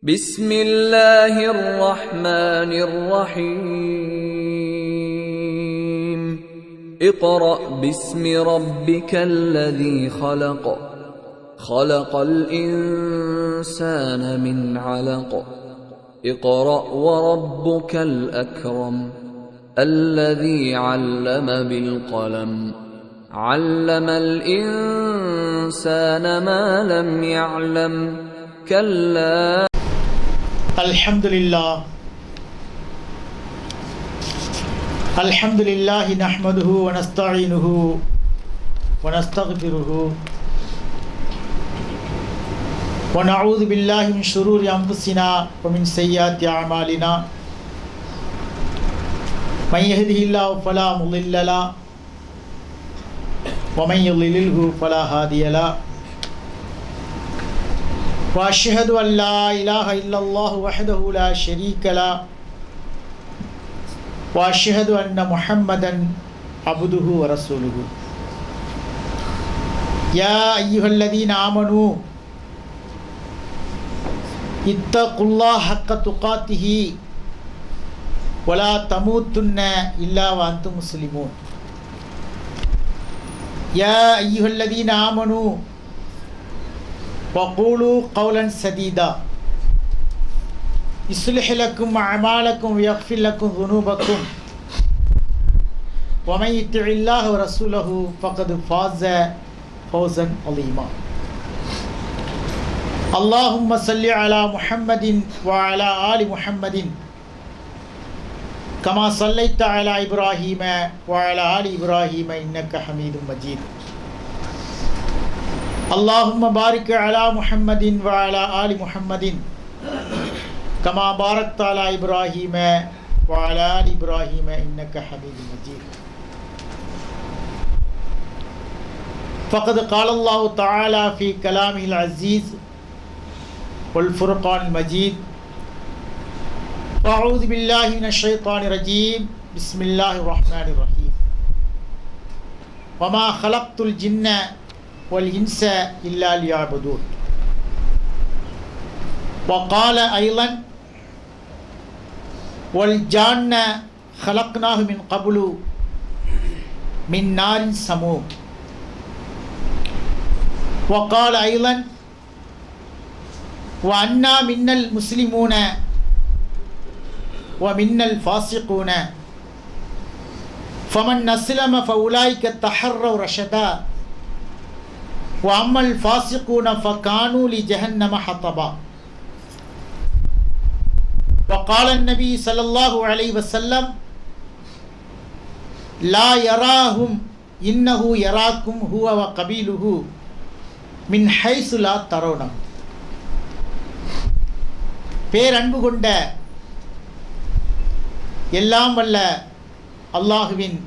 بسم الله الرحمن الرحيم اقرأ باسم ربك الذي خلق خلق الإنسان من علق اقرأ وربك الأكرم الذي علم بالقلم علم الإنسان ما لم يعلم كلا الحمد لله نحمده ونستعينه ونستغفره ونعوذ بالله من شرور أنفسنا ومن سيئات أعمالنا من يهده الله فلا مضل له ومن يضلله فلا هادي له وأشهد أن لا إله إلا الله وحده لا شريك له وأشهد أن محمدا عبده ورسوله يا أيها الذين آمنوا اتقوا الله حق تقاته ولا تموتن إلا وأنتم مسلمون يا أيها الذين آمنوا وقولوا قولا سديدا يصلح لكم أعمالكم ويغفر لكم ذنوبكم ومن يطع الله ورسوله فقد فاز فوزا عظيما اللهم صل على محمد وعلى آل محمد كما صليت على إبراهيم وعلى آل إبراهيم إنك حميد مجيد اللهم بارك على محمد وعلى آل محمد كما باركت على إبراهيم وعلى آل إبراهيم إنك حميد مجيد فقد قال الله تعالى في كلامه العزيز والفرقان المجيد أعوذ بالله من الشيطان الرجيم بسم الله الرحمن الرحيم وما خلقت الجن والإنس إلا ليعبدون وقال أيضا والجان خلقناه من قبل من نار سموم وقال أيضا وأنا منا المسلمون ومنا الفاسقون فمن أسلم فأولئك تحروا رشدا وأما الفاسقون فكانوا لجهنم حطبا وقال النبي صلى الله عليه وسلم لا يراهم إنه يراكم هو وقبيله من حيث لا ترونه பேரன்பு கொண்ட எல்லாம் வல்ல அல்லாஹுவின்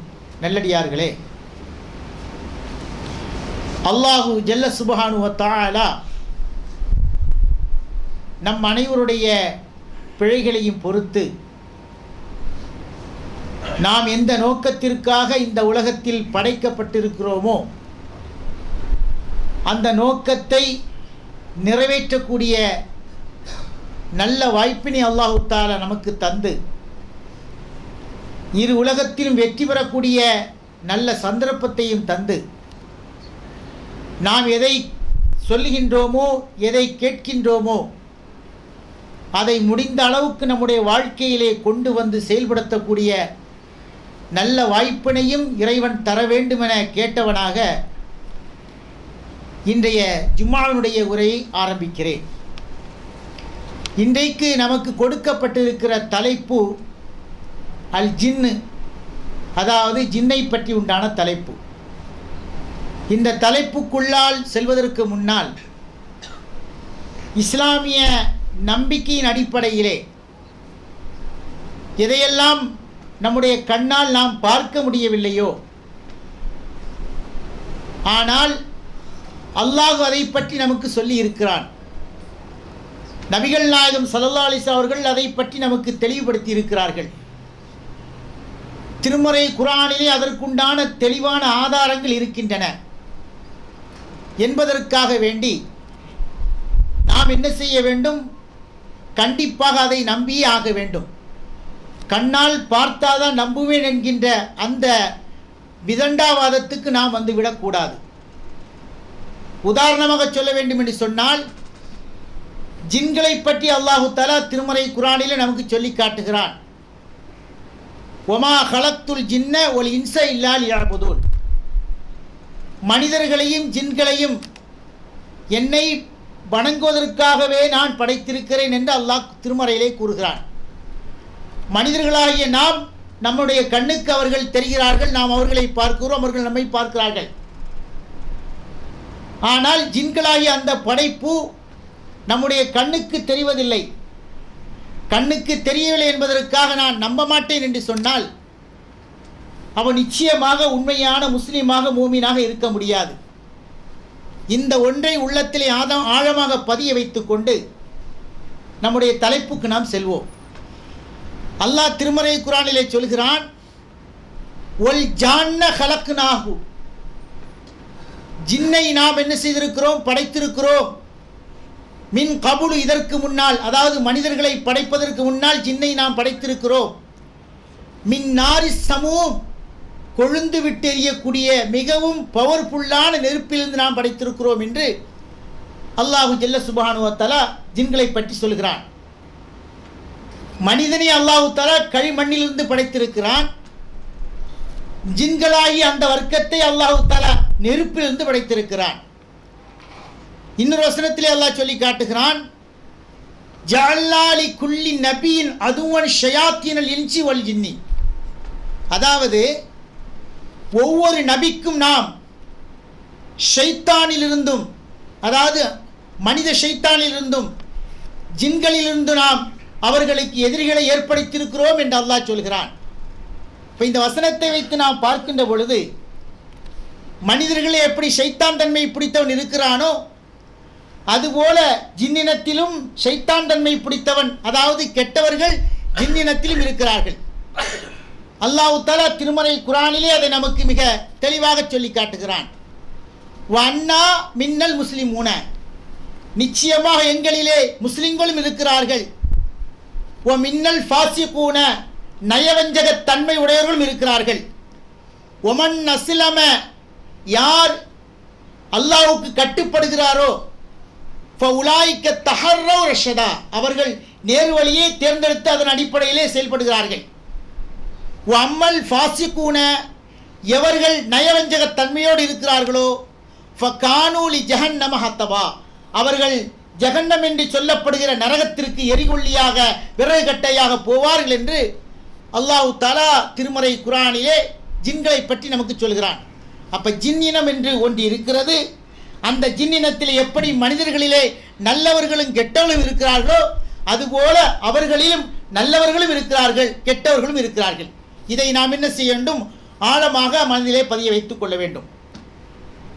நல்லடியார்களே, அல்லாஹு ஜல்ல சுப்ஹானஹு வ தஆலா நம் அனைவருடைய பிழைகளையும் பொறுத்து நாம் எந்த நோக்கத்திற்காக இந்த உலகத்தில் படைக்கப்பட்டிருக்கிறோமோ அந்த நோக்கத்தை நிறைவேற்றக்கூடிய நல்ல வாய்ப்பினை அல்லாஹு தஆலா நமக்கு தந்து இரு உலகத்திலும் வெற்றி பெறக்கூடிய நல்ல சந்தர்ப்பத்தையும் தந்து நாம் எதை சொல்லுகின்றோமோ எதை கேட்கின்றோமோ அதை முடிந்த அளவுக்கு நம்முடைய வாழ்க்கையிலே கொண்டு வந்து செயல்படுத்தக்கூடிய நல்ல வாய்ப்பினையும் இறைவன் தர வேண்டுமென கேட்டவனாக இன்றைய ஜும்மாவினுடைய உரையை ஆரம்பிக்கிறேன். இன்றைக்கு நமக்கு கொடுக்கப்பட்டிருக்கிற தலைப்பு அல் ஜின்னு, அதாவது ஜின்னை பற்றி உண்டான தலைப்பு. இந்த தலைப்புக்குள்ளால் செல்வதற்கு முன்னால் இஸ்லாமிய நம்பிக்கையின் அடிப்படையிலே எதையெல்லாம் நம்முடைய கண்ணால் நாம் பார்க்க முடியவில்லையோ, ஆனால் அல்லாஹ் அதை பற்றி நமக்கு சொல்லி இருக்கிறான். நபிகள் நாயகம் ஸல்லல்லாஹு அலைஹி வஸல்லம் அவர்கள் அதை பற்றி நமக்கு தெளிவுபடுத்தி இருக்கிறார்கள். திருமறை குர்ஆனிலே அதற்குண்டான தெளிவான ஆதாரங்கள் இருக்கின்றன என்பதற்காக வேண்டி நாம் என்ன செய்ய வேண்டும்? கண்டிப்பாக அதை நம்பியே ஆக வேண்டும். கண்ணால் பார்த்தாதான் நம்புவேன் என்கின்ற அந்த விதண்டாவாதத்துக்கு நாம் வந்து விடக்கூடாது. உதாரணமாக சொல்ல வேண்டும் என்று சொன்னால், ஜின்களை பற்றி அல்லாஹு தஆலா திருமறை குர்ஆனிலே நமக்கு சொல்லி காட்டுகிறான். ஒமா ஹலக்துல் ஜின்ன ஒல் இன்ச இல்லா லியஅபுதூன். மனிதர்களையும் ஜின்களையும் என்னை வணங்குவதற்காகவே நான் படைத்திருக்கிறேன் என்று அல்லாஹ் திருமறையிலே கூறுகிறான். மனிதர்களாகிய நாம், நம்முடைய கண்ணுக்கு அவர்கள் தெரிகிறார்கள், நாம் அவர்களை பார்க்கிறோம், அவர்கள் நம்மை பார்க்கிறார்கள். ஆனால் ஜின்களாகிய அந்த படைப்பு நம்முடைய கண்ணுக்கு தெரிவதில்லை. கண்ணுக்கு தெரியவில்லை என்பதற்காக நான் நம்ப மாட்டேன் என்று சொன்னால் அவன் நிச்சயமாக உண்மையான முஸ்லீமாக மூமினாக இருக்க முடியாது. இந்த ஒன்றை உள்ளத்திலே ஆழமாக பதிய வைத்துக்கொண்டு நம்முடைய தலைப்புக்கு நாம் செல்வோம். அல்லாஹ் திருமறை குர்ஆனிலே சொல்கிறான், ஒல் ஜான்ன ஹலக்னாஹு. ஜின்னை நாம் என்ன செய்திருக்கிறோம்? படைத்திருக்கிறோம். மின் கபுலு, இதற்கு முன்னால், அதாவது மனிதர்களை படைப்பதற்கு முன்னால் ஜின்னை நாம் படைத்திருக்கிறோம். மின் நாரி சமூம், கொழுந்து விட்டு எரியக்கூடிய மிகவும் பவர்ஃபுல்லான நெருப்பிலிருந்து நாம் படைத்திருக்கிறோம் என்று அல்லாஹு ஜல்ல சுப்ஹானஹு வ தஆலா ஜின்களை பற்றி சொல்கிறான். மனிதனை அல்லாஹு தஆலா களிமண்ணிலிருந்து படைத்திருக்கிறான். ஜின்களாகி அந்த வர்க்கத்தை அல்லாஹு தஆலா நெருப்பிலிருந்து படைத்திருக்கிறான். இன்னொரு வசனத்திலே அல்லாஹ் சொல்லி காட்டுகிறான், ஜஅல்னா லி குல்லி நபியின் அதுவன் ஷயாத்தீனல் இன்சி வல் ஜின்னி. அதாவது ஒவ்வொரு நபிக்கும் நாம் ஷைத்தானிலிருந்தும், அதாவது மனித ஷைத்தானிலிருந்தும் ஜின்களிலிருந்து நாம் அவர்களுக்கு எதிரிகளை ஏற்படுத்தியிருக்கிறோம் என்று அல்லாஹ் சொல்கிறான். இப்போ இந்த வசனத்தை வைத்து நாம் பார்க்கின்ற பொழுது, மனிதர்களே எப்படி ஷைத்தான் தன்மை பிடித்தவன் இருக்கிறானோ அதுபோல ஜின்னினத்திலும் ஷைத்தான் தன்மை பிடித்தவன், அதாவது கெட்டவர்கள் ஜின்னினத்திலும் இருக்கிறார்கள். அல்லாஹ் தஆலா திருமறை குர்ஆனிலே அதை நமக்கு மிக தெளிவாக சொல்லி காட்டுகிறான். வன்னா மின்னல் முஸ்லிமூன, நிச்சயமாக எங்களிலே முஸ்லிம்களும் இருக்கிறார்கள். ஓ மின்னல் ஃபாசிகூன, நயவஞ்சக தன்மை உடையவர்களும் இருக்கிறார்கள். ஒமன் அஸ்லம, யார் அல்லாஹ்வுக்கு கட்டுப்படுகிறாரோ, ஃபஉலாயிக தஹர்ரவ் ரஷதா, அவர்கள் நேர்வழியை தேர்ந்தெடுத்து அதன் அடிப்படையிலே செயல்படுகிறார்கள். அம்மல் ஃபாசிகூன, எவர்கள் நயவஞ்சக தன்மையோடு இருக்கிறார்களோ, ஃபகானூ லி ஜஹன்னம ஹத்தபா, அவர்கள் ஜஹன்னம் என்று சொல்லப்படுகிற நரகத்திற்கு எரிகொல்லியாக விறகுகட்டையாக போவார்கள் என்று அல்லாஹ் தஆலா திருமறை குர்ஆனிலே ஜின்களை பற்றி நமக்கு சொல்கிறான். அப்ப ஜின்னினம் என்று ஒன்று இருக்கிறது. அந்த ஜின்னினத்தில் எப்படி மனிதர்களிலே நல்லவர்களும் கெட்டவர்களும் இருக்கிறார்களோ அதுபோல அவர்களிலும் நல்லவர்களும் இருக்கிறார்கள், கெட்டவர்களும் இருக்கிறார்கள். இதை நாம் என்ன செய்ய வேண்டும்? ஆழமாக மனதிலே பதிய வைத்துக் கொள்ள வேண்டும்.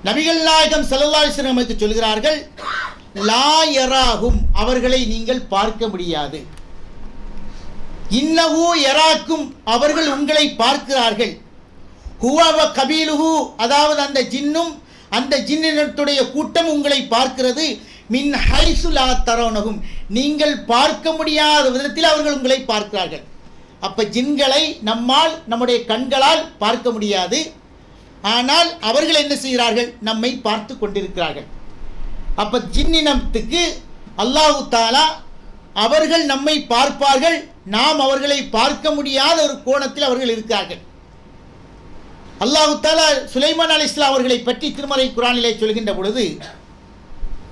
நபிகள் நாயகம் ஸல்லல்லாஹு அலைஹி வஸல்லம் நமக்கு சொல்கிறார்கள், லா யராஹும், அவர்களை நீங்கள் பார்க்க முடியாது. இன்னஹு யராக்கும், அவர்கள் உங்களை பார்க்கிறார்கள். ஹுவ கபீலுஹு, அதாவது அந்த ஜின்னும் அந்த ஜின்னினத்துடைய கூட்டம் உங்களை பார்க்கிறது. மின் ஹைசு லா தரவுனகும், நீங்கள் பார்க்க முடியாத விதத்தில் அவர்கள் உங்களை பார்க்கிறார்கள். அப்ப ஜின்களை நம்மால், நம்முடைய கண்களால் பார்க்க முடியாது. ஆனால் அவர்கள் என்ன செய்கிறார்கள்? நம்மை பார்த்து கொண்டிருக்கிறார்கள். அப்ப ஜின்னினத்துக்கு அல்லாஹ் தஆலா அவர்கள் நம்மை பார்ப்பார்கள், நாம் அவர்களை பார்க்க முடியாத ஒரு கோணத்தில் அவர்கள் இருக்கிறார்கள். அல்லாஹ் தஆலா சுலைமான் அலைஹிஸ்ஸலாம் அவர்களை பற்றி திருமறை குர்ஆனிலே சொல்கின்ற பொழுது,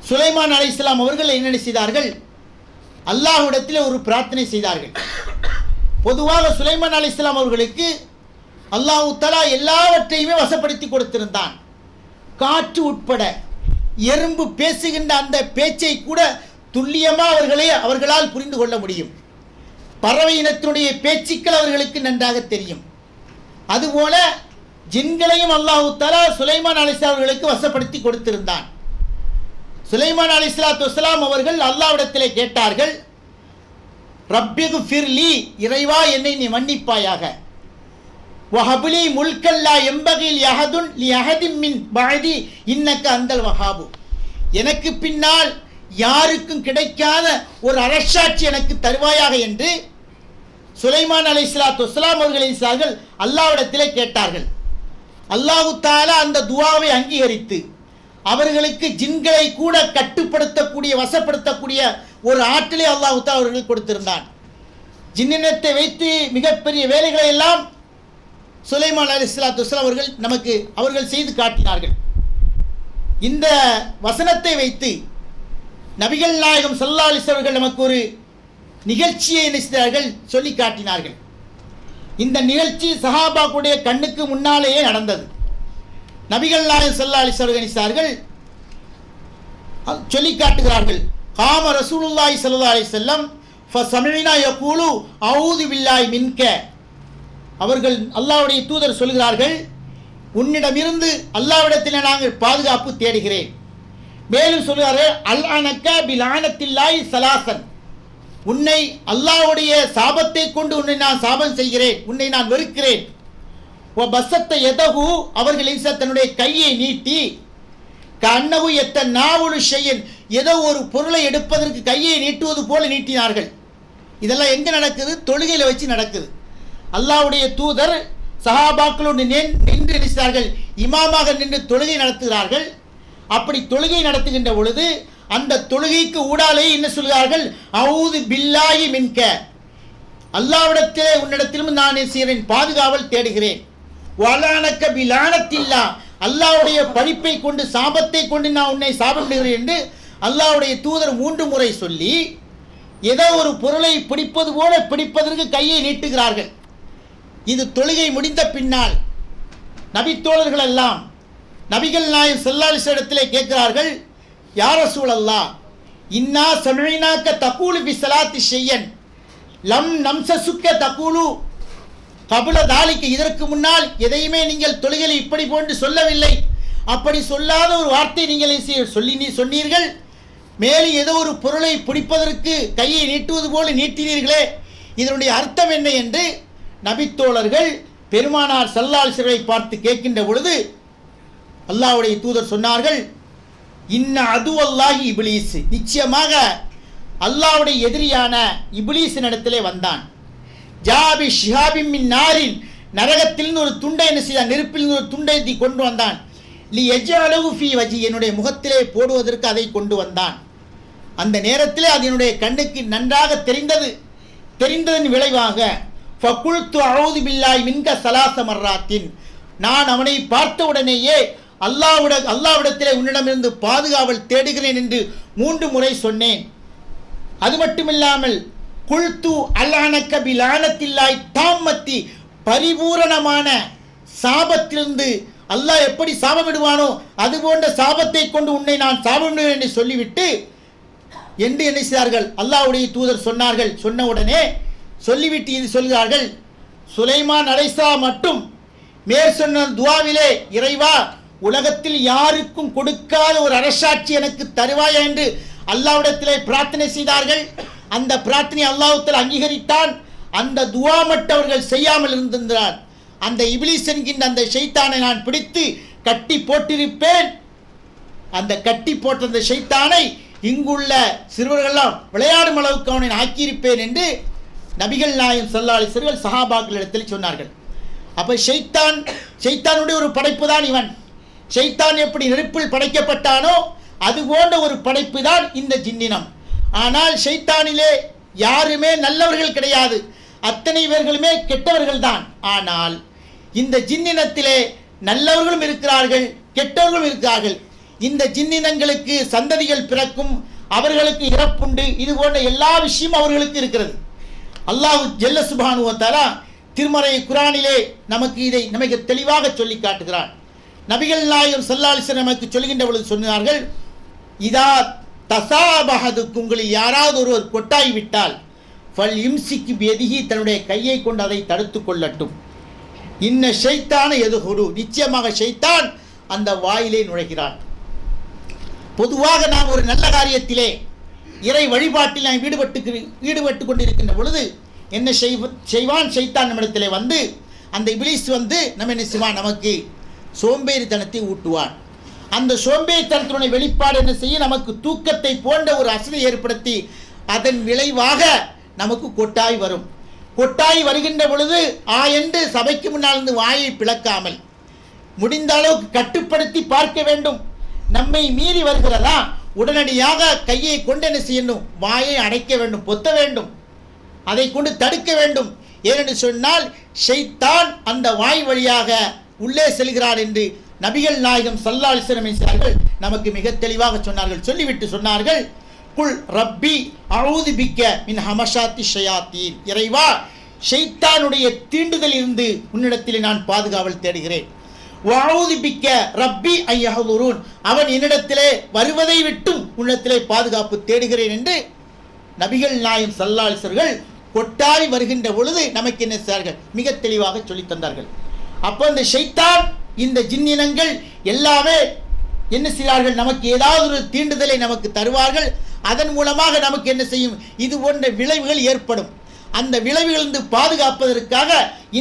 சுலைமான் அலைஹிஸ்ஸலாம் அவர்கள் என்ன செய்தார்கள்? அல்லாஹ்விடத்தில் ஒரு பிரார்த்தனை செய்தார்கள். பொதுவாக சுலைமான் அலைஹிஸ்ஸலாம் அவர்களுக்கு அல்லாஹ் தஆலா எல்லாவற்றையுமே வசப்படுத்தி கொடுத்திருந்தான். காற்று உட்பட, எறும்பு பேசுகின்ற அந்த பேச்சை கூட துல்லியமாக அவர்களால் புரிந்து கொள்ள முடியும். பறவை இனத்தினுடைய பேச்சுக்கள் அவர்களுக்கு நன்றாக தெரியும். அதுபோல ஜின்களையும் அல்லாஹ் தஆலா சுலைமான் அலைஹிஸ்ஸலாம் அவர்களுக்கு வசப்படுத்தி கொடுத்திருந்தான். சுலைமான் அலைஹிஸ்ஸலாத்து வஸ்ஸலாம் அவர்கள் அல்லாஹ்விடத்திலே கேட்டார்கள், ரப்பிக்ஃபிர்லி, இறைவா என்னை நீ மன்னிப்பாயாக. வஹப்லி முல்கல்லா எம்பகில் யஹதுன் லி அஹதின் மின் பஅதி இன்னக அந்தல் வஹாபு, எனக்கு பின்னால் யாருக்கும் கிடைக்காத ஒரு அரசாட்சி எனக்கு தருவாயாக என்று சுலைமான் அலைஹிஸ்ஸலாத்து வஸ்ஸலாம் அவர்கள் அல்லாஹ்விடத்திலே கேட்டார்கள். அல்லாஹு தஆலா அந்த துஆவை அங்கீகரித்து அவர்களுக்கு ஜின்களை கூட கட்டுப்படுத்தக்கூடிய வசப்படுத்தக்கூடிய ஒரு ஆற்றலை அல்லாஹு தஆலா அவர்களுக்கு கொடுத்திருந்தான். ஜின்னினத்தை வைத்து மிகப்பெரிய வேலைகளை எல்லாம் சுலைமான் அலைஹிஸ்ஸலாத்து வஸ்ஸலாம் அவர்கள் செய்து காட்டினார்கள். இந்த வசனத்தை வைத்து நபிகள் நாயகம் ஸல்லல்லாஹு அலைஹி வஸல்லம் அவர்கள் நமக்கு ஒரு நிகழ்ச்சியை நினைத்தார்கள், சொல்லி காட்டினார்கள். இந்த நிகழ்ச்சி சஹாபாக்களுடைய கண்ணுக்கு முன்னாலேயே நடந்தது. நபிகள் நாயகம் ஸல்லல்லாஹு அலைஹி வஸல்லம் நினைத்தார்கள், சொல்லி காட்டுகிறார்கள். காம ரசூலுல்லாஹி ஸல்லல்லாஹு அலைஹி வஸல்லம் ஃபஸமினா யகூலு அஊது பில்லாஹி மின்க. அவர்கள் அல்லாஹ்வுடைய தூதர் சொல்கிறார்கள், உன்னிடமிருந்து அல்லாஹ்விடத்தில் நாங்கள் பாதுகாப்பு தேடுகிறேன். மேலும் சொல்கிறார்கள், அல்அனக பிலானத்தில்லாஹி ஸலாசன். உன்னை அல்லாஹ்வுடைய சாபத்தை கொண்டு உன்னை நான் சாபம் செய்கிறேன், உன்னை நான் வெறுக்கிறேன். ஓ பசத்த எதகு, அவர்கள் தன்னுடைய கையை நீட்டி கண்ணவு எத்த நாவலு செய்யன், ஏதோ ஒரு பொருளை எடுப்பதற்கு கையை நீட்டுவது போல நீட்டினார்கள். இதெல்லாம் எங்கே நடக்குது? தொழுகையில் வச்சு நடக்குது. அல்லாஹ்வுடைய தூதர் சஹாபாக்களோடு நின்று நினைத்தார்கள், இமாமாக நின்று தொழுகை நடத்துகிறார்கள். அப்படி தொழுகை நடத்துகின்ற பொழுது அந்த தொழுகைக்கு ஊடாலே என்ன சொல்கிறார்கள்? அஊது பில்லாஹி மின்க, அல்லாஹ்விடத்திலே உன்னிடத்திலும் நான் செய்கிறேன், பாதுகாவல் தேடுகிறேன். வலானக்க பிலானத்தில்லா, அல்லாஹ்வுடைய பழிப்பை கொண்டு சாபத்தை கொண்டு நான் உன்னை சாபமிடுகிறேன் என்று அல்லாஹ்வுடைய தூதர் 3 முறை சொல்லி ஏதோ ஒரு பொருளை பிடிப்பது போல பிடிப்பதற்கு கையை நீட்டுகிறார்கள். இது தொழுகை முடிந்த பின்னால் நபித்தோழர்கள் எல்லாம் நபிகள் நாயகம் ஸல்லல்லாஹு அலைஹி வஸல்லம் கேட்கிறார்கள், யா ரசூலல்லாஹ், இன்னா சமினாக்க தகூலு பி ஸலாத்தி ஷையன் லம் நம்சசுக்க தகூலு கபுல தாலிக்கு, இதற்கு முன்னால் எதையுமே நீங்கள் தொழுகையில் இப்படி போன்று சொல்லவில்லை. அப்படி சொல்லாத ஒரு வார்த்தை நீங்கள் சொன்னீர்கள். மேலும் ஏதோ ஒரு பொருளை பிடிப்பதற்கு கையை நீட்டுவது போல நீட்டினீர்களே, இதனுடைய அர்த்தம் என்ன என்று நபித்தோழர்கள் பெருமானார் ஸல்லல்லாஹு அலைஹி வஸல்லம் பார்த்து கேட்கின்ற பொழுது அல்லாஹ்வுடைய தூதர் சொன்னார்கள், இன்ன அதுவல்லாஹி இப்லீஸ், நிச்சயமாக அல்லாஹ்வுடைய எதிரியான இப்லீஸின் இடத்திலே வந்தான். ஜாபி ஷிஹாபி மின் நாரின், நரகத்திலிருந்து ஒரு துண்டை என்ன செய்தான், நெருப்பிலிருந்து ஒரு துண்டை கொண்டு வந்தான். லி யஜ்அலஹு ஃபீ வஜி, என்னுடைய முகத்திலே போடுவதற்கு அதை கொண்டு வந்தான். அந்த நேரத்திலே அது என்னுடைய கண்ணுக்கு நன்றாக தெரிந்ததன் விளைவாக ஃபகுல்து அஊது பில்லாஹி மின்க ஸலாஸ மர்ராத்தின், நான் அவனை பார்த்த உடனேயே அல்லாஹ்விடத்திலே உன்னிடமிருந்து பாதுகாவல் தேடுகிறேன் என்று 3 முறை சொன்னேன். அது மட்டுமில்லாமல் குல்து அல்அனக பிலானத்தில்லாஹி தாம்மத்தி, பரிபூரணமான சாபத்திலிருந்து அல்லாஹ் எப்படி சாபமிடுவானோ அது போன்ற சாபத்தை கொண்டு உன்னை நான் சாபமிடுவேன் என்று சொல்லிவிட்டு என்று என்ன செய்தார்கள்? அல்லாஹ்வுடைய தூதர் சொன்னார்கள். சொன்ன உடனே சொல்லிவிட்டு இது சொல்கிறார்கள், சுலைமான் அலைஹிஸ்ஸலாம் மட்டும் மேற்சொன்ன துஆவிலே, இறைவா, உலகத்தில் யாருக்கும் கொடுக்காத ஒரு அரசாட்சி எனக்கு தருவாயா என்று அல்லாஹ்விடத்திலே பிரார்த்தனை செய்தார்கள். அந்த பிரார்த்தனை அல்லாஹ் தஆலா அங்கீகரித்தான். அந்த துஆ மட்டும் அவர்கள் செய்யாமல் இருந்திருந்தார், அந்த இப்லீஸ் என்கின்ற அந்த ஷைத்தானை நான் பிடித்து கட்டி போட்டிருப்பேன். அந்த கட்டி போட்ட அந்த ஷைத்தானை இங்குள்ள சிறுவர்களெல்லாம் விளையாடும் அளவுக்கு அவனை ஆக்கியிருப்பேன் என்று நபிகள் நாயகம் ஸல்லல்லாஹு அலைஹி வஸல்லம் சஹாபாக்களிடத்தில் சொன்னார்கள். அப்போ ஷைத்தானுடைய ஒரு படைப்பு தான் இவன். ஷைத்தான் எப்படி நெருப்பில் படைக்கப்பட்டானோ அது போன்ற ஒரு படைப்பு தான் இந்த ஜின்னினம். ஆனால் ஷைத்தானிலே யாருமே நல்லவர்கள் கிடையாது, அத்தனை பேர்களுமே கெட்டவர்கள் தான். ஆனால் இந்த ஜின்னினத்திலே நல்லவர்களும் இருக்கிறார்கள், கெட்டவர்களும் இருக்கிறார்கள். இந்த ஜின்னினங்களுக்கு சந்ததிகள் பிறக்கும், அவர்களுக்கு இறப்புண்டு, இது போன்ற எல்லா விஷயமும் அவர்களுக்கு இருக்கிறது. அல்லாஹ் ஜல்ல சுப்ஹானஹு வ தஆலா திருமறை குர்ஆனிலே நமக்கு தெளிவாக சொல்லி காட்டுகிறார். நபிகள் நாயகம் ஸல்லல்லாஹு அலைஹி வஸல்லம் நமக்கு சொல்கின்ற பொழுது சொன்னார்கள், இதா தசாபஹதுக்கு, உங்களில் யாராவது ஒருவர் கொட்டாய் விட்டால் ஃபல் யும்சிக்கு பியதிஹி, தன்னுடைய கையை கொண்டு அதை தடுத்து கொள்ளட்டும். இன்ன ஷைத்தான எதுகுரு, நிச்சயமாக ஷைத்தான் அந்த வாயிலே நுழைகிறான். பொதுவாக நாம் ஒரு நல்ல காரியத்திலே இறை வழிபாட்டில் நாம் ஈடுபட்டு கொண்டிருக்கின்ற பொழுது என்ன செய்வான்? ஷைத்தான் நம்மிடத்திலே வந்து, அந்த இப்லீஸ் வந்து நம்ம என்ன செய்வான்? நமக்கு சோம்பேறித்தனத்தை ஊட்டுவான். அந்த சோம்பேறித்தனத்தினுடைய வெளிப்பாடு என்ன செய்யும்? நமக்கு தூக்கத்தை போன்ற ஒரு அசலை ஏற்படுத்தி அதன் விளைவாக நமக்கு கொட்டாய் வரும். கொட்டாய் வருகின்ற பொழுது என்று சபைக்கு முன்னால் இருந்து வாயை பிளக்காமல் முடிந்த அளவுக்கு கட்டுப்படுத்தி பார்க்க வேண்டும். நம்மை மீறி வருகிறதா உடனடியாக கையை கொண்டு என்ன செய்யணும்? வாயை அடைக்க வேண்டும், பொத்த வேண்டும், அதை கொண்டு தடுக்க வேண்டும். ஏனென்று சொன்னால் ஷைத்தான் அந்த வாய் வழியாக உள்ளே செல்கிறார் என்று நபிகள் நாயகம் ஸல்லல்லாஹு அலைஹி வஸல்லம் செய்தார்கள், நமக்கு மிக தெளிவாக சொன்னார்கள். சொல்லிவிட்டு சொன்னார்கள், குல் ரப்பி அஊது பிக்க மின் ஹமஷாத்தி ஷயாத்தீன், இறைவா ஷைத்தானுடைய தீண்டுதலில் இருந்து உன்னிடத்தில் நான் பாதுகாவல் தேடுகிறேன். வஅஊது பிக்க ரப்பி ஐயஹ்துரூன், அவன் என்னிடத்திலே வருவதை விட்டும் உன்னிடத்திலே பாதுகாப்பு தேடுகிறேன் என்று நபிகள் நாயகம் ஸல்லல்லாஹு அலைஹி வஸல்லம் கொட்டாய் வருகின்ற பொழுது நமக்கு என்ன செய்தார்கள்? மிக தெளிவாக சொல்லி தந்தார்கள். அப்போ இந்த ஷைத்தான், இந்த ஜின்னினங்கள் எல்லாமே என்ன செய்வார்கள்? நமக்கு ஏதாவது ஒரு தீண்டுதலை நமக்கு தருவார்கள். அதன் மூலமாக நமக்கு என்ன செய்யும்? இது போன்ற விளைவுகள் ஏற்படும். அந்த விளைவுகளிலிருந்து பாதுகாப்பதற்காக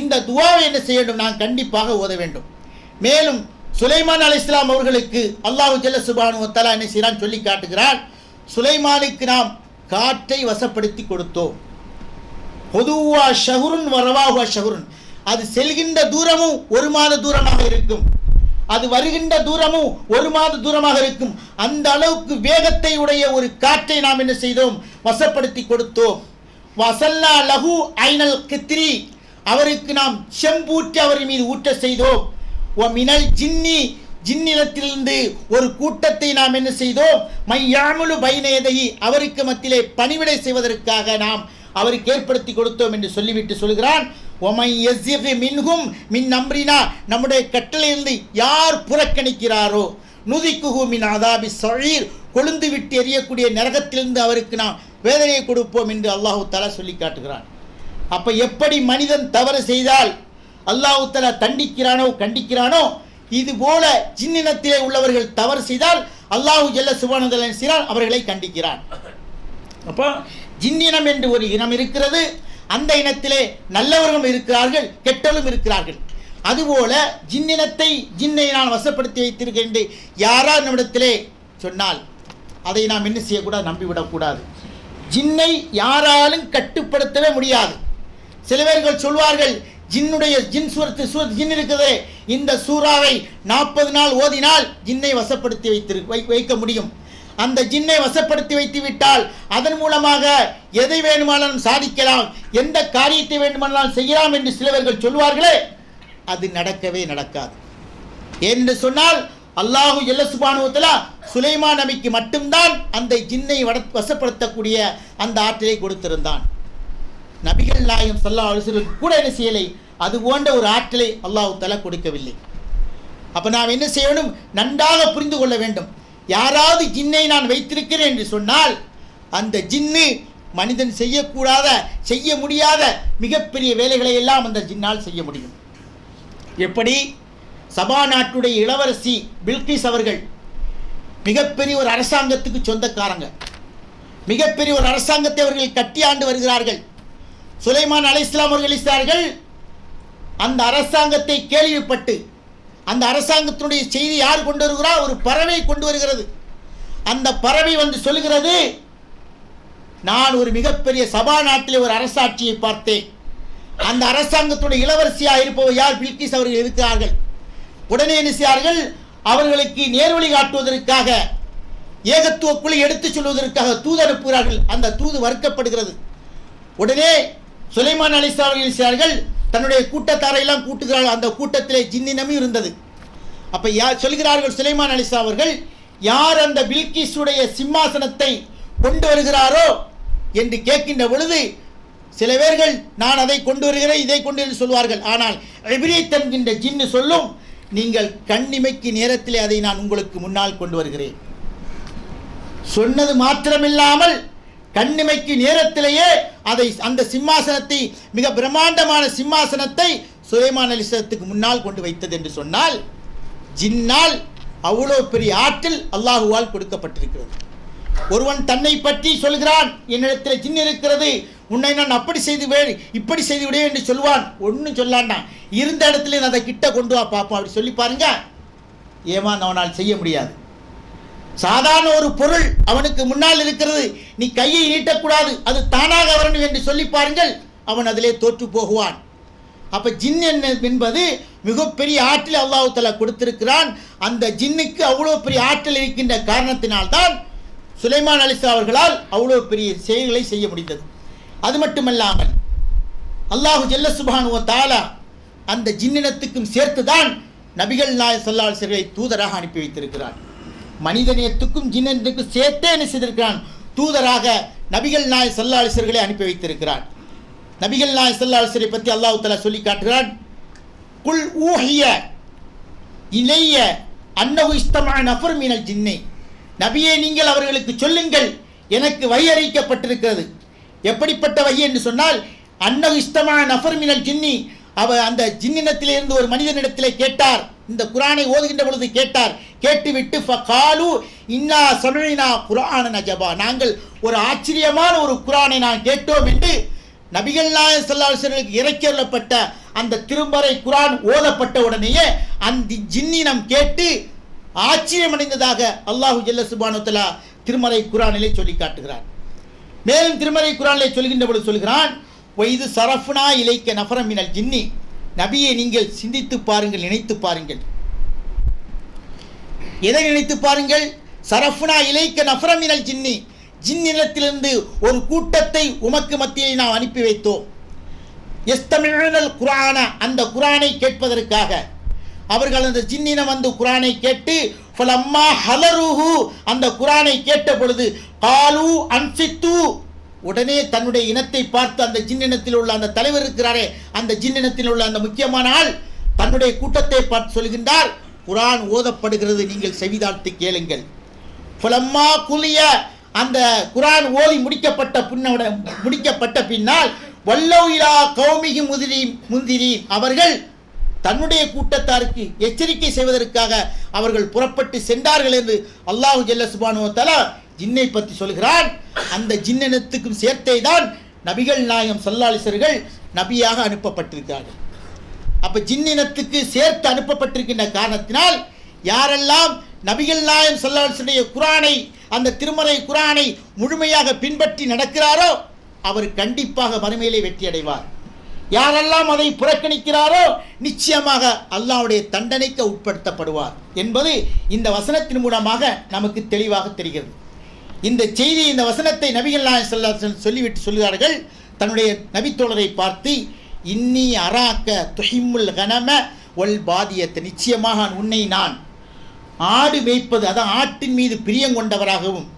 இந்த துஆவை என்ன செய்ய வேண்டும்? நான் கண்டிப்பாக ஓத வேண்டும். மேலும் சுலைமான் அலைஹிஸ்ஸலாம் அவர்களுக்கு அல்லாஹ் ஜல்ல சுப்ஹானஹு வ தஆலா என்ன செய்கிறான் சொல்லி காட்டுகிறான். சுலைமானுக்கு நாம் காற்றை வசப்படுத்தி கொடுத்தோம். பொதுவா ஷஹுருன் வரவாஹுவா ஷஹுருன், அது செல்கின்ற தூரமும் 1 மாத தூரமாக இருக்கும், அது வருகின்ற தூரமும் 1 மாத தூரமாக இருக்கும். அந்த அளவுக்கு வேகத்தை உடைய ஒரு காற்றை நாம் என்ன செய்தோம்? வசப்படுத்தி கொடுத்தோம். வசல்லா லஹு ஐனல் கித்ரி, அவருக்கு நாம் செம்பூற்றி அவர் மீது ஊட்ட செய்தோம். வ மினல் ஜின்னி, ஜின்னிடத்திலிருந்து ஒரு கூட்டத்தை நாம் என்ன செய்தோம்? மையாமுலு பைனயதைஹி, அவருக்கு மத்தியிலே பணிவிடை செய்வதற்காக நாம் அவருக்கு ஏற்படுத்தி கொடுத்தோம் என்று சொல்லிவிட்டு சொல்கிறான், ஒமை யஸிகு மின்ஹும் மின் அம்ரினா, நம்முடைய கட்டளையிலிருந்து யார் புறக்கணிக்கிறாரோ நுதிக்குஹு மின் அதாபி ஸஈர், கொழுந்து விட்டு எரியக்கூடிய நரகத்திலிருந்து அவருக்கு நாம் வேதனையை கொடுப்போம் என்று அல்லாஹு தஆலா சொல்லி காட்டுகிறான். அப்ப எப்படி மனிதன் தவறு செய்தால் அல்லாஹு தஆலா தண்டிக்கிறானோ கண்டிக்கிறானோ, இது போல ஜின்னினத்திலே உள்ளவர்கள் தவறு செய்தால் அல்லாஹு ஜல்ல சுப்ஹானஹு வ தஆலா செய்கிறான், அவர்களை கண்டிக்கிறான். அப்போ ஜின்னினம் என்று ஒரு இனம் இருக்கிறது. அந்த இனத்திலே நல்லவர்களும் இருக்கிறார்கள், கெட்டவர்களும் இருக்கிறார்கள். அதுபோல ஜின்னை நான் வசப்படுத்தி வைத்திருக்கேன் என்று யாரால் நம்மிடத்திலே சொன்னால் அதை நாம் என்ன செய்யக்கூடாது? நம்பிவிடக்கூடாது. ஜின்னை யாராலும் கட்டுப்படுத்தவே முடியாது. சில பேர்கள் சொல்வார்கள், ஜின் ஜின் இருக்கிறதே, இந்த சூறாவை 40 நாள் ஓதினால் ஜின்னை வசப்படுத்தி வைக்க முடியும். அந்த ஜின்னை வசப்படுத்தி வைத்து விட்டால் அதன் மூலமாக எதை வேண்டுமானாலும் சாதிக்கலாம், எந்த காரியத்தை வேண்டுமானாலும் செய்யலாம் என்று சிலவர்கள் சொல்வார்களே, அது நடக்கவே நடக்காது. என்று சொன்னால் அல்லாஹு ஜல்ல சுப்ஹானஹு வ தஆலா சுலைமான் நபிக்கு மட்டும்தான் அந்த ஜின்னை வசப்படுத்தக்கூடிய அந்த ஆற்றலை கொடுத்திருந்தான். நபிகள் நாயகம் ஸல்லல்லாஹு அலைஹி வஸல்லம் கூட என்ன செய்யலை? அது போன்ற ஒரு ஆற்றலை அல்லாஹ் தஆலா கொடுக்கவில்லை. அப்போ நாம் என்ன செய்யணும்? நன்றாக புரிந்து கொள்ள வேண்டும். யாராவது ஜின்னை நான் வைத்திருக்கிறேன் என்று சொன்னால் அந்த ஜின்னு மனிதன் செய்யக்கூடாத, செய்ய முடியாத மிகப்பெரிய வேலைகளை எல்லாம் அந்த ஜின்னால் செய்ய முடியும். எப்படி? சபா நாட்டுடைய இளவரசி பில்கிஸ் அவர்கள் மிகப்பெரிய ஒரு அரசாங்கத்துக்கு சொந்தக்காரங்க. மிகப்பெரிய ஒரு அரசாங்கத்தை அவர்கள் கட்டி ஆண்டு வருகிறார்கள். சுலைமான் அலைஹிஸ்ஸலாம் அவர்கள் இருக்கிறார்கள். அந்த அரசாங்கத்தை கேள்விப்பட்டு அந்த அரசாங்கத்தினுடைய செய்தி யார் கொண்டு வருகிறார்? ஒரு பறவை கொண்டு வருகிறது. அந்த பறவை வந்து சொல்லுகிறது, நான் ஒரு மிகப்பெரிய சபா நாட்டிலே ஒரு அரசாட்சியை பார்த்தேன். அந்த அரசாங்கத்துடைய இளவரசியாக இருப்பவர் யார்? பில்கிஸ் அவர்கள் இருக்கிறார்கள். உடனே என்ன செய்வார்கள்? அவர்களுக்கு நேர்வழி காட்டுவதற்காக, ஏகத்துவக்குள்ளே எடுத்துச் சொல்வதற்காக தூது அனுப்புகிறார்கள். அந்த தூது வறுக்கப்படுகிறது. உடனே சுலைமான் அலைஹிஸ்ஸலாம் அவர்கள் செய்கிறார்கள், தன்னுடைய கூட்டத்தாரை எல்லாம் கூட்டுகிறார்கள். அந்த கூட்டத்திலே ஜின்னினமும் இருந்தது. அப்போ சொல்கிறார்கள் சுலைமான் அலைஹிஸ்ஸலாம் அவர்கள், யார் அந்த பில்கிஸுடைய சிம்மாசனத்தை கொண்டு வருகிறாரோ என்று கேட்கின்ற பொழுது சில பேர்கள் நான் அதை கொண்டு வருகிறேன், இதை கொண்டு என்று சொல்வார்கள். ஆனால் இப்ரீத் என்கின்ற ஜின்னு சொல்லும், நீங்கள் கண்ணிமைக்கு நேரத்திலே அதை நான் உங்களுக்கு முன்னால் கொண்டு வருகிறேன். சொன்னது மாத்திரமில்லாமல் கண்ணிமைக்கு நேரத்திலேயே அதை, அந்த சிம்மாசனத்தை, மிக பிரம்மாண்டமான சிம்மாசனத்தை சுலைமான் அலைஹிஸ்ஸலாத்துக்கு முன்னால் கொண்டு வைத்தது என்று சொன்னால் ஜின்னால் அவ்வளோ பெரிய ஆற்றல் அல்லாஹுவால் கொடுக்கப்பட்டிருக்கிறது. ஒருவன் தன்னை பற்றி சொல்கிறான், என்னிடத்தில் ஜின் இருக்கிறது, உன்னை நான் அப்படி செய்து இப்படி செய்து விடுவேன் என்று சொல்வான். ஒன்றும் சொல்லான்னா, இருந்த இடத்துல அதை கிட்ட கொண்டு வா பார்ப்போம் அப்படி சொல்லி பாருங்க. அவனால் செய்ய முடியாது. சாதாரண ஒரு பொருள் அவனுக்கு முன்னால் இருக்கிறது, நீ கையை நீட்டக்கூடாது, அது தானாக வரணும் என்று சொல்லி பாருங்கள், அவன் அதிலே தோற்று போகுவான். அப்போ ஜின் என்பது மிகப்பெரிய ஆற்றல் அல்லாஹ் தஆலா கொடுத்திருக்கிறான். அந்த ஜின்னுக்கு அவ்வளோ பெரிய ஆற்றல் இருக்கின்ற காரணத்தினால்தான் சுலைமான் அலைஹிஸ்ஸலாம் அவர்களால் அவ்வளோ பெரிய செயல்களை செய்ய முடிந்தது. அது மட்டுமல்லாமல் அல்லாஹு ஜல்ல சுப்ஹானஹு வ தஆலா அந்த ஜின்னினத்துக்கும் சேர்த்து தான் நபிகள் நாயகம் ஸல்லல்லாஹு அலைஹி வஸல்லம் தூதராக அனுப்பி வைத்திருக்கிறான். மனிதனியத்துக்கும் ஜின்னினத்துக்கும் சேர்த்தே என்ன செய்திருக்கிறான்? தூதராக நபிகள் நாயகம் ஸல்லல்லாஹு அலைஹி வஸல்லம் அனுப்பி வைத்திருக்கிறான். நபிகள் நாயகம் ஸல்லல்லாஹு அலைஹி வஸல்லம் பற்றி அல்லாஹ் தஆலா சொல்லி காட்டுகிறான், குல் ஊஹிய இலைய அன்னஹு இஸ்தமஅ நஃபர் மினல் ஜின்னி. நபியே நீங்கள் அவர்களுக்கு சொல்லுங்கள், எனக்கு வஹி அறிவிக்கப்பட்டிருக்கிறது. எப்படிப்பட்ட வஹி என்று சொன்னால், அன்னஹு இஸ்தமஅ நஃபர் மினல் ஜின்னி, அந்த ஜின்னினத்திலிருந்து ஒரு மனிதனிடத்திலே கேட்டார், இந்த குர்ஆனை ஓதுகின்ற பொழுது கேட்டார். கேட்டுவிட்டு ஃபகாலு இன்னா சமிஅனா குர்ஆனன் அஜபா, நாங்கள் ஒரு ஆச்சரியமான ஒரு குர்ஆனை நான் கேட்டோம் என்று நபிகள் நாயகம் ஸல்லல்லாஹு அலைஹி வஸல்லம் இறக்கியருளப்பட்ட அந்த திருமறை குர்ஆன் ஓதப்பட்ட உடனேயே அந்த ஜின்னினம் கேட்டு ஆச்சரியமடைந்ததாக அல்லாஹு ஜல்ல சுப்ஹானஹு வ தஆலா திருமறை குர்ஆனிலே சொல்லி காட்டுகிறார். மேலும் திருமறை குர்ஆனிலே சொல்கின்ற பொழுது சொல்கிறான், வைது சரஃப்னா இலைக்க நஃபரம் மினல் ஜின்னி, நபியை நீங்கள் சிந்தித்து பாருங்கள், நினைத்து பாருங்கள். எதை நினைத்து பாருங்கள்? சரஃப்னா இலைக்க நஃபரம் மினல் ஜின்னி, ஜின்னினத்திலிருந்து ஒரு கூட்டத்தை உமக்கு மத்தியில் நாம் அனுப்பி வைத்தோம். யஸ்தமிஊனல் குர்ஆன, அந்த குர்ஆனை கேட்பதற்காக அவர்கள் அந்த ஜின்னினம் வந்து குர்ஆனை கேட்டு ஃபலம்மா ஹலருஹு, அந்த குர்ஆனை கேட்ட பொழுது காலு அன்சித்து, உடனே தன்னுடைய இனத்தை பார்த்து அந்த ஜின்னினத்தில் உள்ள அந்த தலைவர் இருக்கிறாரே, அந்த ஜின்னினத்தில் உள்ள அந்த முக்கியமான ஆள் தன்னுடைய கூட்டத்தை பார்த்து சொல்கின்றார், குர்ஆன் ஓதப்படுகிறது, நீங்கள் செவிதாழ்த்தி கேளுங்கள். ஃபலம்மா குலிய, அந்த குர்ஆன் ஓதி முடிக்கப்பட்ட பின்னால் வல்லவ் இலா கௌமிஹி முந்திரீன், அவர்கள் தன்னுடைய கூட்டத்தாருக்கு எச்சரிக்கை செய்வதற்காக அவர்கள் புறப்பட்டு சென்றார்கள் என்று அல்லாஹு ஜல்ல சுப்ஹானஹு வ தஆலா ஜின்னை பற்றி சொல்கிறான். அந்த ஜின்னினத்துக்கும் சேர்த்தே தான் நபிகள் நாயகம் ஸல்லல்லாஹு அலைஹி வஸல்லம் நபியாக அனுப்பப்பட்டிருக்கிறார்கள். அப்போ ஜின்னினத்துக்கு சேர்த்து அனுப்பப்பட்டிருக்கின்ற காரணத்தினால் யாரெல்லாம் நபிகள் நாயகம் ஸல்லல்லாஹு அலைஹி வஸல்லம் குர்ஆனை, அந்த திருமறை குர்ஆனை முழுமையாக பின்பற்றி நடக்கிறாரோ அவர் கண்டிப்பாக மறுமையிலே வெற்றி அடைவார். யாரெல்லாம் அதை புறக்கணிக்கிறாரோ நிச்சயமாக அல்லாஹ்வுடைய தண்டனைக்கு உட்படுத்தப்படுவார் என்பது இந்த வசனத்தின் மூலமாக நமக்கு தெளிவாக தெரிகிறது. இந்த செய்தி, இந்த வசனத்தை நபிகள் நாயகம் ஸல்லல்லாஹு அலைஹி வஸல்லம் சொல்லிவிட்டு சொல்கிறார்கள் தன்னுடைய நபித்தோழரை பார்த்து, இன்னி அராக்க துஹிம்முல் கனம ஒல் பாதியத்தை, நிச்சயமாக உன்னை நான் ஆடு மேய்ப்பது, அதான் ஆட்டின் மீது பிரியம் கொண்டவராகவும்,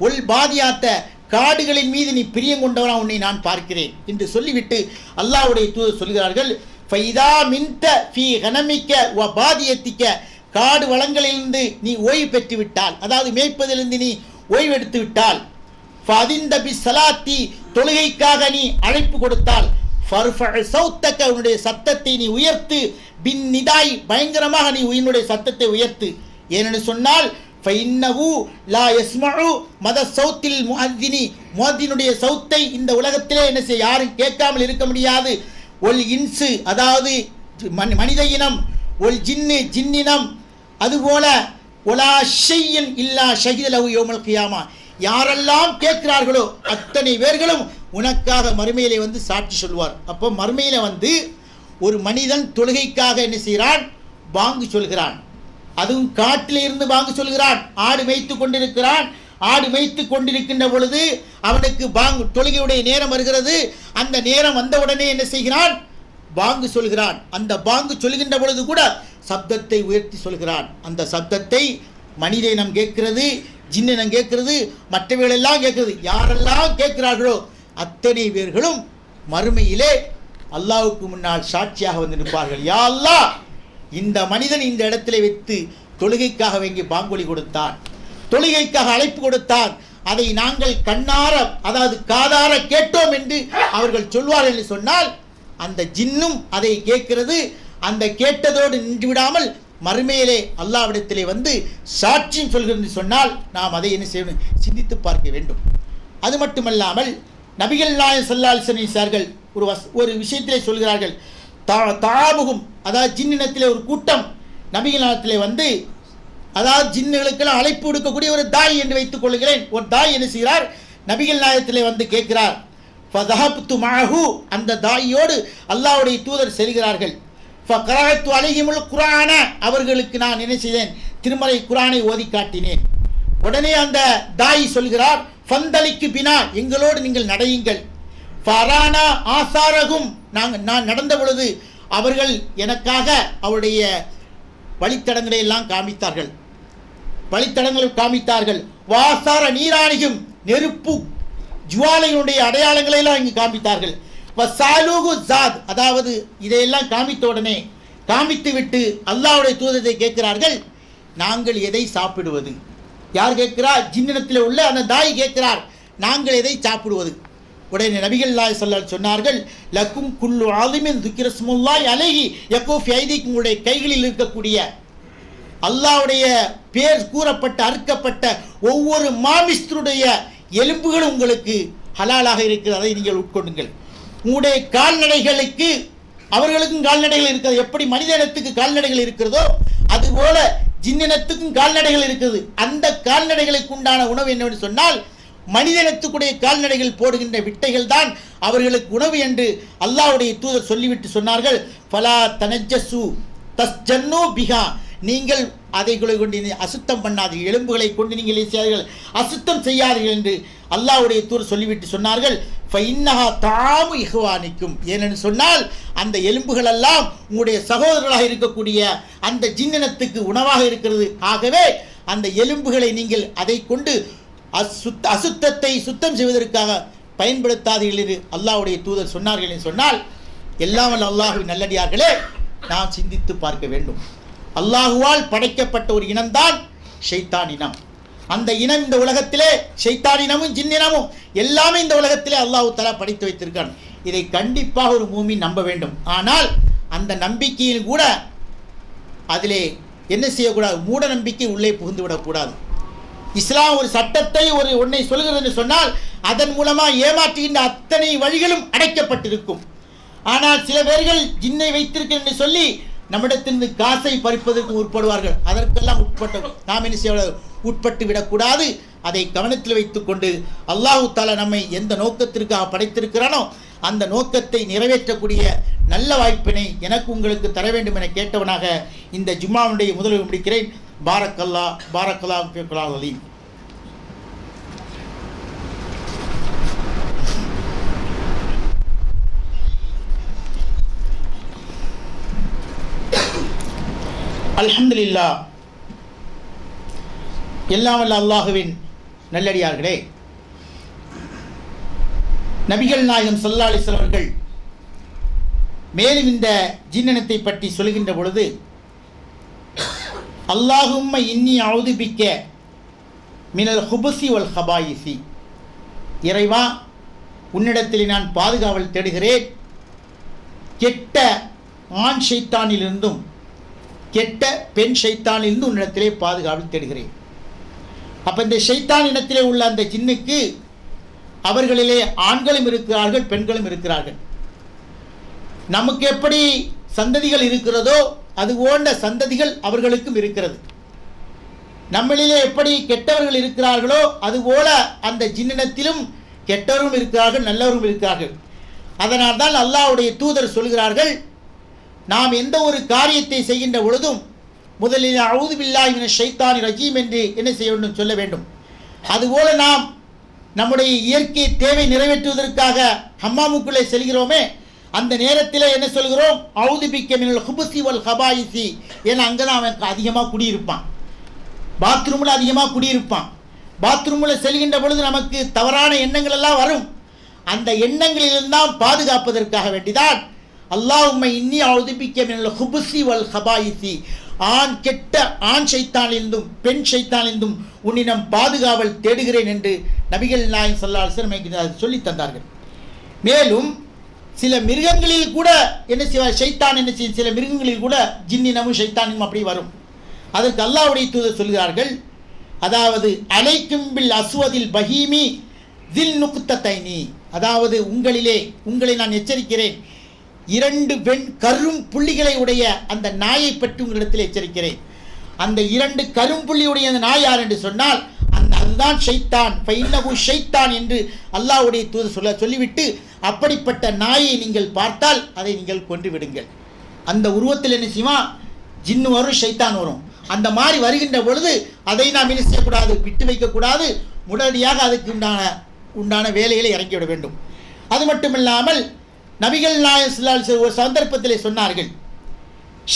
ஒல் பாதியாத்த காடுகளின் மீது நீ பிரியம் கொண்டவராக உன்னை நான் பார்க்கிறேன் என்று சொல்லிவிட்டு அல்லாஹ்வுடைய தூதர் சொல்கிறார்கள், ஃபைதா மின்த ஃபீ கனமிக்க வ பாதியத்திக்க, காடு வளங்களிலிருந்து நீ ஓய்வு பெற்று விட்டால், அதாவது மேய்ப்பதிலிருந்து நீ ஓய்வெடுத்து விட்டால், ஃபதிந்த பி ஸலாத்தி, தொழுகைக்காக நீ அழைப்பு கொடுத்தால், ஃபர்ஃபஅ ஸௌத்தக, உன்னுடைய சத்தத்தை நீ உயர்த்து, பின் நிதாய், பயங்கரமாக நீ உன்னுடைய சத்தத்தை உயர்த்து. ஏனென்று சொன்னால் ஃபைன்னஹு லா யஸ்மஉ மத ஸௌத்தில் முஅத்தினி, முஅத்தினுடைய சௌத்தை இந்த உலகத்திலே என்ன செய்ய யாரும் கேட்காமல் இருக்க முடியாது. ஒல் இன்சு, அதாவது மனித இனம், ஒல் ஜின்னு ஜின்னினம், அதுபோல ஒலா ஷையின் இல்லா ஷஹீத லஹு யௌமல் கியாமா, யாரெல்லாம் கேட்கிறார்களோ அத்தனை பேர்களும் உனக்காக மறுமையிலே வந்து சாட்சி சொல்வார். அப்போ மறுமையில வந்து ஒரு மனிதன் தொழுகைக்காக என்ன செய்கிறான்? பாங்கு சொல்கிறான். அதுவும் காட்டில் இருந்து பாங்கு சொல்கிறான். ஆடு மேய்த்து கொண்டிருக்கிறான். ஆடு மேய்த்து கொண்டிருக்கின்ற பொழுது அவனுக்கு பாங்கு தொழுகையுடைய நேரம் வருகிறது. அந்த நேரம் வந்தவுடனே என்ன செய்கிறான்? பாங்கு சொல்கிறான். அந்த பாங்கு சொல்கின்ற பொழுது கூட சப்தத்தை உயர்த்தி சொல்கிறான். அந்த சப்தத்தை மனித இனம் கேட்கிறது, ஜின்னினம் கேட்கிறது, மற்றவர்களெல்லாம் கேட்கிறது. யாரெல்லாம் கேட்கிறார்களோ அத்தனை பேர்களும் மறுமையிலே அல்லாஹ்வுக்கு முன்னால் சாட்சியாக வந்து நிற்பார்கள். யா அல்லாஹ், இந்த மனிதன் இந்த இடத்திலே வைத்து தொழுகைக்காக வேண்டி பாங்கொலி கொடுத்தான், தொழுகைக்காக அழைப்பு கொடுத்தான், அதை நாங்கள் கண்ணார, அதாவது காதார கேட்டோம் என்று அவர்கள் சொல்வார்கள் என்று சொன்னால், அந்த ஜின்னும் அதை கேட்கிறது. அந்த கேட்டதோடு நின்று விடாமல் மறுமையிலே அல்லாஹ்விடத்திலே வந்து சாட்சியம் சொல்கிறது என்று சொன்னால் நாம் அதை என்ன செய்யணும்? சிந்தித்து பார்க்க வேண்டும். அது மட்டுமல்லாமல் நபிகள் நாயகம் ஸல்லல்லாஹு அலைஹி வஸல்லம் ஒரு விஷயத்திலே சொல்கிறார்கள், தாபுகும், அதாவது ஜின்னினத்திலே ஒரு கூட்டம் நபிகள் நாயகத்திலே வந்து அதாவது ஜின்னுகளுக்கெல்லாம் அழைப்பு விடுக்கக்கூடிய ஒரு தாய் என்று வைத்துக் கொள்கிறேன். ஒரு தாய் என்ன செய்கிறார், நபிகள் நாயகத்திலே வந்து கேட்கிறார். ஃபதஹப்து மஅஹு, அந்த தாயோடு அல்லாஹ்வுடைய தூதர் செல்கிறார்கள். ஃபகரஅத்து அலைஹிமுல் குர்ஆன, அவர்களுக்கு நான் என்ன செய்தேன், திருமறை குர்ஆனை ஓதி காட்டினேன். உடனே அந்த தாய் சொல்கிறார், ஃபந்தலிக்கு பினா, எங்களோடு நீங்கள் நடையுங்கள். ஃபரானா ஆசாரகும், நான் நடந்த பொழுது அவர்கள் எனக்காக அவருடைய வழித்தடங்களை எல்லாம் காமித்தார்கள், வழித்தடங்களை காமித்தார்கள். வாசார நீராணியும், நெருப்பு ஜுவாலையினுடைய அடையாளங்களை எல்லாம் இங்கு காமித்தார்கள். வசாலுகு ஜாத், அதாவது இதையெல்லாம் காமித்த உடனே காமித்து விட்டு அல்லாஹ்வுடைய தூதரை கேட்கிறார்கள், நாங்கள் எதை சாப்பிடுவது? யார் கேட்கிறார்? ஜின்னினத்தில் உள்ள அந்த தாய் கேட்கிறார், நாங்கள் எதை சாப்பிடுவது? உடனே நபிகள் ஸல்லல்லாஹு சொன்னார்கள், லக்கும் குல்லு ஆலிமின் துக்கிரஸ்முல்லாஹி அலைஹி யகூஃபி ஐதிக்கும், உங்களுடைய கைகளில் இருக்கக்கூடிய அல்லாஹ்வுடைய பேர் கூறப்பட்ட அறுக்கப்பட்ட ஒவ்வொரு மாமிஸ்தருடைய எலும்புகளும் உங்களுக்கு ஹலாலாக இருக்கிறது, அதை நீங்கள் உட்கொள்ளுங்கள். உங்களுடைய கால்நடைகளுக்கு, அவர்களுக்கும் கால்நடைகள் இருக்கிறது, எப்படி மனித இனத்துக்கு கால்நடைகள் இருக்கிறதோ அதுபோல ஜின்னினத்துக்கும் கால்நடைகள் இருக்கிறது. அந்த கால்நடைகளுக்கு உண்டான உணவு என்னவென்று சொன்னால், மனிதனத்துக்குடைய கால்நடைகள் போடுகின்ற விட்டைகள் தான் அவர்களுக்கு உணவு என்று அல்லாஹ்வுடைய தூதர் சொல்லிவிட்டு சொன்னார்கள். ஃபலா தனஜ்ஜசு தஸ்ஜன்னு பிஹா, நீங்கள் அதைகளை கொண்டு அசுத்தம் பண்ணாதீர்கள், எலும்புகளை கொண்டு நீங்கள் செய்யாதீர்கள், அசுத்தம் செய்யாதீர்கள் என்று அல்லாஹ்வுடைய தூதர் சொல்லிவிட்டு சொன்னார்கள். ஃபஇன்னஹா தாமு இஹ்வானிக்கும், ஏனென்று சொன்னால் அந்த எலும்புகள் எல்லாம் உங்களுடைய சகோதரர்களாக இருக்கக்கூடிய அந்த ஜின்னினத்துக்கு உணவாக இருக்கிறது. ஆகவே அந்த எலும்புகளை நீங்கள் அதை கொண்டு அசுத்தத்தை சுத்தம் செய்வதற்காக பயன்படுத்தாதீர்கள் என்று அல்லாஹ்வுடைய தூதர் சொன்னார்கள் என்று சொன்னால், எல்லாம் அல்லாஹ்வின் நல்லடியார்களே, நாம் சிந்தித்து பார்க்க வேண்டும். அல்லாஹுவால் படைக்கப்பட்ட ஒரு இனம்தான் ஷைத்தான் இனம். அந்த இனம் இந்த உலகத்திலே, ஷைத்தான் இனமும் ஜின்னினமும் எல்லாமே இந்த உலகத்திலே அல்லாஹ் தஆலா படைத்து வைத்திருக்கான். இதை கண்டிப்பாக ஒரு மூமின் நம்ப வேண்டும். ஆனால் அந்த நம்பிக்கையில் கூட அதிலே என்ன செய்யக்கூடாது, மூட நம்பிக்கை உள்ளே புகுந்து விடக்கூடாது. இஸ்லாம் ஒரு சட்டத்தை ஒன்றை சொல்கிறது என்று சொன்னால் அதன் மூலமாக ஏமாற்றுகின்ற அத்தனை வழிகளும் அடைக்கப்பட்டிருக்கும். ஆனால் சில பேர்கள் ஜின்னை வைத்திருக்கிறேன் என்று சொல்லி நம்மிடத்திலிருந்து காசை பறிப்பதற்கு உட்படுவார்கள். அதற்கெல்லாம் நாம் என்ன செய்ய உட்பட்டு விடக்கூடாது. அதை கவனத்தில் வைத்துக்கொண்டு அல்லாஹ் தஆலா நம்மை எந்த நோக்கத்திற்காக படைத்திருக்கிறானோ அந்த நோக்கத்தை நிறைவேற்றக்கூடிய நல்ல வாய்ப்பினை எனக்கு உங்களுக்கு தர வேண்டும் என கேட்டவனாக இந்த ஜும்மாவுடைய முதலில் முடிக்கிறேன். பாரக்கல்லா ஃபில் அலீம். அல்ஹம்துலில்லாஹ். எல்லாம் வல்ல அல்லாஹுவின் நல்லடியார்களே, நபிகள் நாயகம் ஸல்லல்லாஹு அலைஹி வஸல்லம் அவர்கள் மேலும் இந்த ஜின்னத்தை பற்றி சொல்கின்ற பொழுது, அல்லாஹும்ம இன்னி அஊது பிக்க மினல் ஹுபுஸி வல் ஹபாயிஸி, இறைவா உன்னிடத்தில் நான் பாதுகாவல் தேடுகிறேன் கெட்ட ஆண் ஷைத்தானிலிருந்தும் கெட்ட பெண் ஷைத்தானிலிருந்து உன்னிடத்திலே பாதுகாவல் தேடுகிறேன். அப்போ இந்த ஷைத்தான் இனத்திலே உள்ள அந்த ஜின்னுக்கு அவர்களிலே ஆண்களும் இருக்கிறார்கள், பெண்களும் இருக்கிறார்கள். நமக்கு எப்படி சந்ததிகள் இருக்கிறதோ அது போன்ற சந்ததிகள் அவர்களுக்கும் இருக்கிறது. நம்மளிலே எப்படி கெட்டவர்கள் இருக்கிறார்களோ அதுபோல அந்த ஜின்னினத்திலும் கெட்டவரும் இருக்கிறார்கள், நல்லவரும் இருக்கிறார்கள். அதனால் தான் அல்லாஹ்வுடைய தூதர் சொல்கிறார்கள், நாம் எந்த ஒரு காரியத்தை செய்கின்ற பொழுதும் முதலில் அஊது பில்லாஹி மினஷ் ஷைத்தானி ரஜீம் என்று என்ன செய்ய வேண்டும், சொல்ல வேண்டும். அதுபோல நாம் நம்முடைய இயற்கை தேவை நிறைவேற்றுவதற்காக ஹம்மாமுக்குள்ளே செல்கிறோமே, அந்த நேரத்தில் என்ன சொல்கிறோம், அஊது பிக்க மினல் ஹுபுஸி வல் ஹபாயிஸி. ஏன்னா அங்கே தான் அவன் அதிகமாக குடியிருப்பான், பாத்ரூமில் அதிகமாக குடியிருப்பான். பாத்ரூமில் செல்கின்ற பொழுது நமக்கு தவறான எண்ணங்கள் எல்லாம் வரும். அந்த எண்ணங்களிலிருந்தான் பாதுகாப்பதற்காக வேண்டிதான் அல்லாஹும்ம இன்னி அஊது பிக்க மினல் ஹுபுஸி வல் ஹபாயிஸி, கெட்ட ஆண் ஷைத்தானிலிருந்தும் பெண் ஷைத்தானிலிருந்தும் உன்னிடம் பாதுகாவல் தேடுகிறேன் என்று நபிகள் நாயகம் ஸல்லல்லாஹு அலைஹி வஸல்லம் சொல்லி தந்தார்கள். மேலும் சில மிருகங்களில் கூட என்ன செய்வார், ஷைத்தான் என்ன செய்யும், சில மிருகங்களில் கூட ஜின்னினமும் ஷைத்தானினும் அப்படி வரும். அதற்கு அல்லாஹ்வுடைய தூதர் சொல்கிறார்கள், அதாவது அலைக்கும் பில் அஸ்வதில் பஹீமி தில் நுக்தத்தைனி, அதாவது உங்களை நான் எச்சரிக்கிறேன், 2 கரும் புள்ளிகளை உடைய அந்த நாயை பற்றி உங்களிடத்தில் எச்சரிக்கிறேன். அந்த 2 கரும்புள்ளியுடைய அந்த நாய் யார் என்று சொன்னால் அதுதான் ஷைத்தான், ஃபைன்னஹு ஷைத்தான் என்று அல்லாஹ்வுடைய தூதர் சொல்லிவிட்டு, அப்படிப்பட்ட நாயை நீங்கள் பார்த்தால் அதை நீங்கள் கொன்று விடுங்கள். அந்த உருவத்தில் என்ன செய்யுமா, ஜின்னு வரும், ஷைத்தான் வரும். அந்த மாதிரி வருகின்ற பொழுது அதை நாம் என்ன செய்யக்கூடாது, விட்டு வைக்கக்கூடாது. உடனடியாக அதுக்கு உண்டான வேலைகளை இறங்கிவிட வேண்டும். அது மட்டுமில்லாமல் நபிகள் நாயகம் ஸல்லல்லாஹு அலைஹி வஸல்லம் ஒரு சந்தர்ப்பத்திலே சொன்னார்கள்,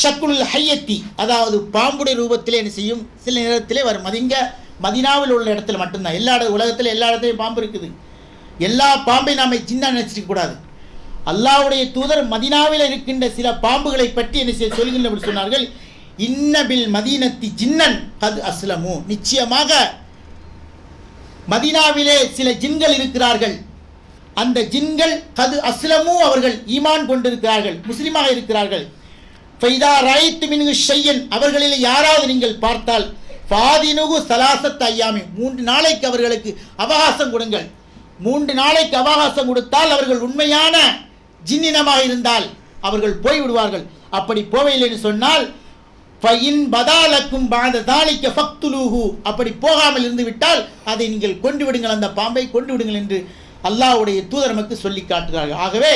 ஷக்குல் ஹையத்தி, அதாவது பாம்புடைய ரூபத்திலே என்ன செய்யும், சில நேரத்திலே வரும். அது இங்கே மதீனாவில் உள்ள இடத்துல மட்டும்தான். உலகத்தில் எல்லா இடத்துலையும் பாம்பு இருக்குது. எல்லா பாம்பையும் நாம் ஜின்னா நினைச்சிக்க கூடாது. அல்லாஹ்வுடைய தூதர் மதீனாவில் இருக்கின்ற சில பாம்புகளை பற்றி என்ன சொல்கின்ற சொன்னார்கள், இன்னபில் மதீனத்தி ஜின்னன் கது அஸ்லமு, நிச்சயமாக மதீனாவிலே சில ஜின்கள் இருக்கிறார்கள். அந்த ஜின்கள் கது அஸ்லமு, அவர்கள் ஈமான் கொண்டிருக்கிறார்கள், முஸ்லிமாக இருக்கிறார்கள். ஃபைதா ரைத்து மின்ஹு ஷையன், அவர்களில் யாராவது நீங்கள் பார்த்தால் ஃபாதினுகு சலாசத் ஐயாமி, 3 நாளைக்கு அவர்களுக்கு அவகாசம் கொடுங்கள். 3 நாளைக்கு அவகாசம் கொடுத்தால் அவர்கள் உண்மையான ஜின்னினமாக இருந்தால் அவர்கள் போய்விடுவார்கள். அப்படி போவையில் என்று சொன்னால் ஃபைன் பதாலக்கும் பாத தாலிக்க ஃபக்துலூஹு, அப்படி போகாமல் இருந்து விட்டால் அதை நீங்கள் கொண்டு விடுங்கள், அந்த பாம்பை கொண்டு விடுங்கள் என்று அல்லாஹ்வுடைய தூதர் நமக்கு சொல்லி காட்டுகிறார்கள். ஆகவே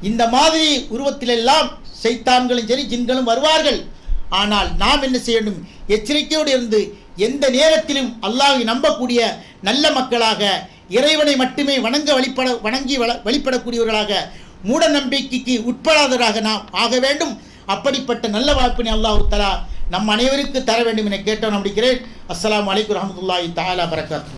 இந்த மாதிரி உருவத்திலெல்லாம் ஷைத்தான்களும் சரி ஜின்களும் வருவார்கள். ஆனால் நாம் என்ன செய்ய வேண்டும், எச்சரிக்கையோடு இருந்து எந்த நேரத்திலும் அல்லாஹ்வை நம்பக்கூடிய நல்ல மக்களாக, இறைவனை மட்டுமே வணங்கி வழிபடக்கூடியவர்களாக, மூட நம்பிக்கைக்கு உட்படாதவராக நாம் ஆக வேண்டும். அப்படிப்பட்ட நல்ல வாய்ப்பினை அல்லாஹ் தஆலா நம் அனைவருக்கு தர வேண்டும் என கேட்டோம். நம்பிக்கிறேன். அஸ்ஸலாமு அலைக்கும் வரஹ்மத்துல்லாஹி தஆலா பரக்காத்துஹு.